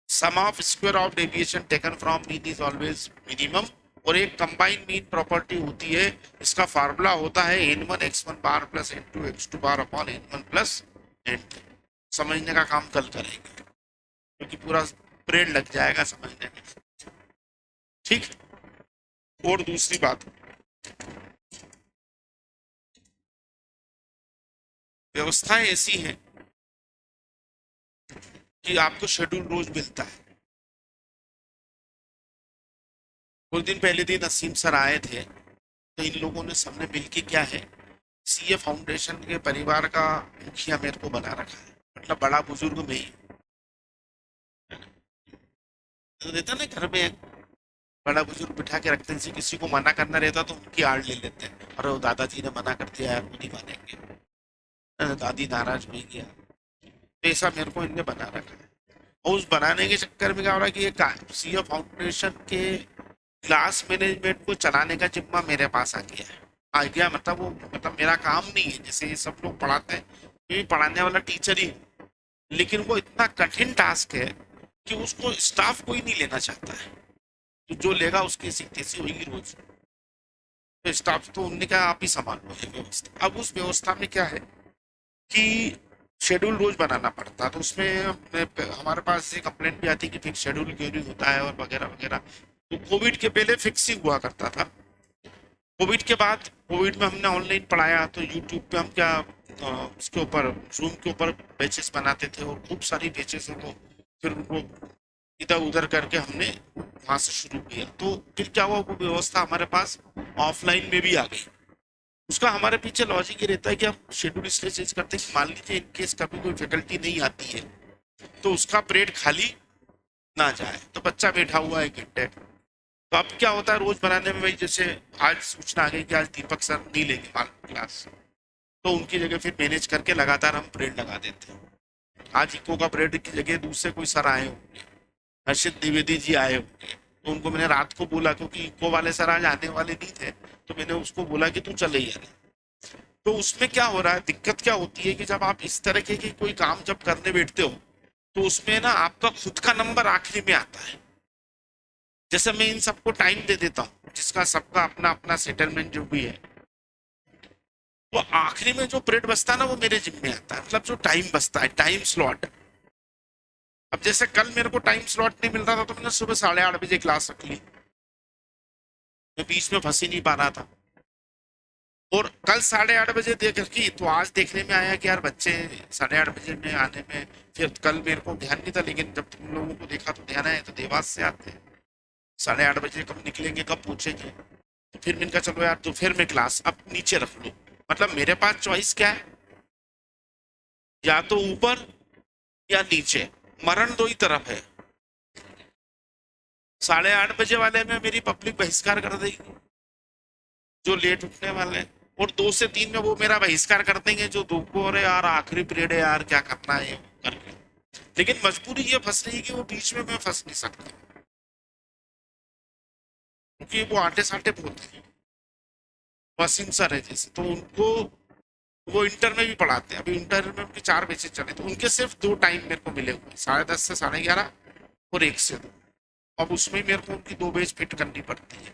Sum of square of deviation taken from mean is always minimum. और एक कंबाइन मीन प्रॉपर्टी होती है, इसका फार्मूला होता है n1 x1 bar plus n2 x2 bar upon n1 plus n2। समझने का काम कल करेंगे क्योंकि पूरा ब्रेन लग जाएगा समझने में। ठीक। और दूसरी बात, व्यवस्थाएं ऐसी हैं कि आपको शेड्यूल रोज मिलता है। कुछ दिन पहले दिन नसीम सर आए थे तो इन लोगों ने सबने मिलके क्या है, सीए फाउंडेशन के परिवार का मुखिया मेरे को बना रखा है। मतलब बड़ा बुजुर्ग में ही तो रहता ना, घर में बड़ा बुजुर्ग बिठा के रखते हैं, किसी को मना करना रहता तो उनकी आड़ ले लेते हैं। अरे वो दादाजी ने मना कर दिया यार, वो नहीं मानेंगे, दादी नाराज हुई गया। तो ऐसा मेरे को इनने बना रखा है। और उस बनाने के चक्कर में क्या हो रहा है कि ये सीए फाउंडेशन के क्लास मैनेजमेंट को चलाने का जिम्मा मेरे पास आ गया है। आ गया मतलब वो, मतलब मेरा काम नहीं है। जैसे ये सब लोग पढ़ाते हैं, ये पढ़ाने वाला टीचर ही, लेकिन वो इतना कठिन टास्क है कि उसको स्टाफ कोई नहीं लेना चाहता है। तो जो लेगा उसकी तैसी होगी रोज। तो स्टाफ तो उनने कहा आप ही संभाल लो ये व्यवस्था। अब उस व्यवस्था में क्या है कि शेड्यूल रोज बनाना पड़ता है। तो उसमें हमारे पास ये कंप्लेंट भी आती है कि फिक्स शेड्यूल क्यों नहीं होता है और वगैरह वगैरह। तो कोविड के पहले फिक्स ही हुआ करता था, कोविड के बाद, कोविड में हमने ऑनलाइन पढ़ाया तो यूट्यूब पे हम क्या उसके ऊपर जूम के ऊपर बैचेस बनाते थे और खूब सारी बैचेस को फिर उनको इधर उधर करके हमने वहां से शुरू किया। तो फिर क्या हुआ, वो व्यवस्था हमारे पास ऑफलाइन में भी आ गई। उसका हमारे पीछे लॉजिक ये रहता है कि हम शेड्यूल इसलिए चेंज करते हैं कि मान लीजिए इन केस कभी कोई फैकल्टी नहीं आती है तो उसका पीरियड खाली ना जाए, तो बच्चा बैठा हुआ है 1 घंटे। तो अब क्या होता है रोज बनाने में, भाई जैसे आज सूचना आ गई कि आज दीपक सर नहीं लेंगे मान क्लास, तो उनकी जगह फिर मैनेज करके लगातार हम पीरियड लगा देते हैं। आज इको का पीरियड की जगह दूसरे कोई सर आए होंगे, हर्षित द्विवेदी जी आए होंगे, तो उनको मैंने रात को बोला क्योंकि इको वाले सर आज आने वाले नहीं थे, तो मैंने उसको बोला कि तू चले ही आना। तो उसमें क्या हो रहा है, दिक्कत क्या होती है कि जब आप इस तरह के की कोई काम जब करने बैठते हो तो उसमें ना आपका खुद का नंबर आखिरी में आता है। जैसे मैं इन सबको टाइम दे देता हूँ जिसका सबका अपना अपना सेटलमेंट जो भी है, वो आखिरी में जो पीरियड बचता है ना वो मेरे जिम्मे आता है, मतलब जो टाइम बचता है, टाइम स्लॉट। अब जैसे कल मेरे को टाइम स्लॉट नहीं मिल रहा था तो मैंने सुबह 8:30 बजे क्लास रख ली, मैं बीच में फंस ही नहीं पा रहा था। और कल 8:30 बजे देख रखी तो आज देखने में आया कि यार बच्चे 8:30 बजे में आने में, फिर कल मेरे को ध्यान नहीं था, लेकिन जब तुम लोगों को देखा तो ध्यान आया तो देवास से आते हैं 8:30 बजे, कब निकलेंगे कब पहुंचेंगे। तो फिर मैंने कहा चलो यार तो फिर मैं क्लास अब नीचे रख लूँ। मतलब मेरे पास चॉइस क्या है, या तो ऊपर या नीचे, मरण दो ही तरफ है। 8:30 बजे वाले में मेरी पब्लिक बहिष्कार कर देगी जो लेट उठने वाले हैं, और 2 से 3 में वो मेरा बहिष्कार कर देंगे जो दो को, अरे यार आखिरी पीरियड है यार क्या करना है ये करके। लेकिन मजबूरी ये फंस रही है कि वो बीच में मैं फंस नहीं सकता क्योंकि वो आटे साटे बहुत हैं, वसीम सर है जैसे, तो उनको वो इंटर में भी पढ़ाते हैं। अभी इंटर में उनके 4 बैचेस चले तो उनके सिर्फ 2 टाइम मेरे को मिले हुए, 10:30 से 11:30 और 1 से 2। अब उसमें मेरे को उनकी 2 बैच फिट करनी पड़ती है।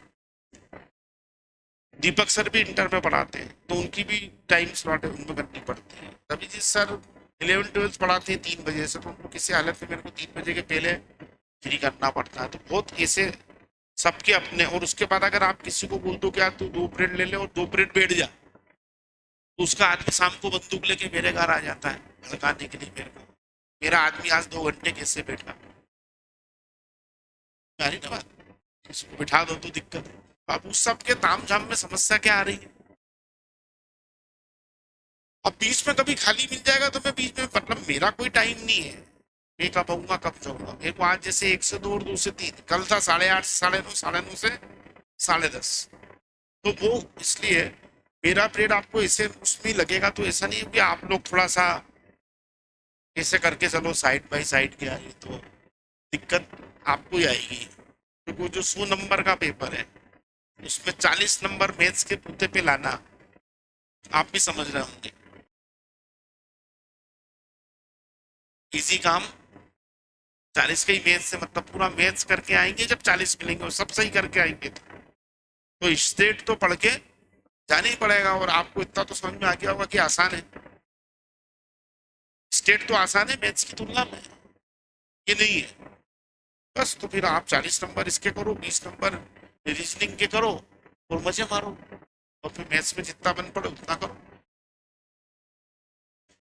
दीपक सर भी इंटर में पढ़ाते हैं तो उनकी भी टाइम स्लॉट है, उनको करनी पड़ती है। तभी जी सर 11th 12th पढ़ाते हैं 3 बजे से, तो उनको किसी हालत में मेरे को 3 बजे के पहले फ्री करना पड़ता है। तो बहुत ऐसे सबके अपने। और उसके बाद अगर आप किसी को बोल दो कि यार तू 2 पीरियड ले ले और 2 पीरियड बैठ जा, तो उसका आदमी शाम को बंदूक लेके मेरे घर आ जाता है भड़काने के लिए मेरे को। मेरा आदमी आज 2 घंटे कैसे बैठा, यारी ना बात, उसको बिठा दो तो दिक्कत है। अब उस सब के ताम झाम में समस्या क्या आ रही है, अब बीच में कभी खाली मिल जाएगा तो मैं बीच में, मतलब मेरा कोई टाइम नहीं है, मैं कब आऊंगा कब जाऊंगा। मेरे को आज जैसे 1 से 2 और 2 से 3, कल था 8:30 9:30, 9:30 से 10:30, तो वो इसलिए मेरा पीरियड आपको ऐसे उसमें लगेगा। तो ऐसा नहीं है कि आप लोग थोड़ा सा ऐसे करके चलो साइड बाय साइड के आइए, तो दिक्कत आपको ही आएगी क्योंकि वो जो 100 नंबर का पेपर है उसमें 40 नंबर मैथ्स के पूते पे लाना, आप भी समझ रहे होंगे इजी काम। 40 के ही मैथ्स से मतलब पूरा मैथ्स करके आएंगे, जब 40 मिलेंगे और सब सही करके आएंगे तो स्टेट तो पढ़ के जाना ही पड़ेगा। और आपको इतना तो समझ में आ गया होगा कि आसान है, स्टेट तो आसान है मैथ्स की तुलना में, ये नहीं है बस। तो फिर आप 40 नंबर इसके करो, 20 नंबर रीजनिंग के करो और मजे मारो, और फिर मैथ्स में जितना बन पड़े उतना करो।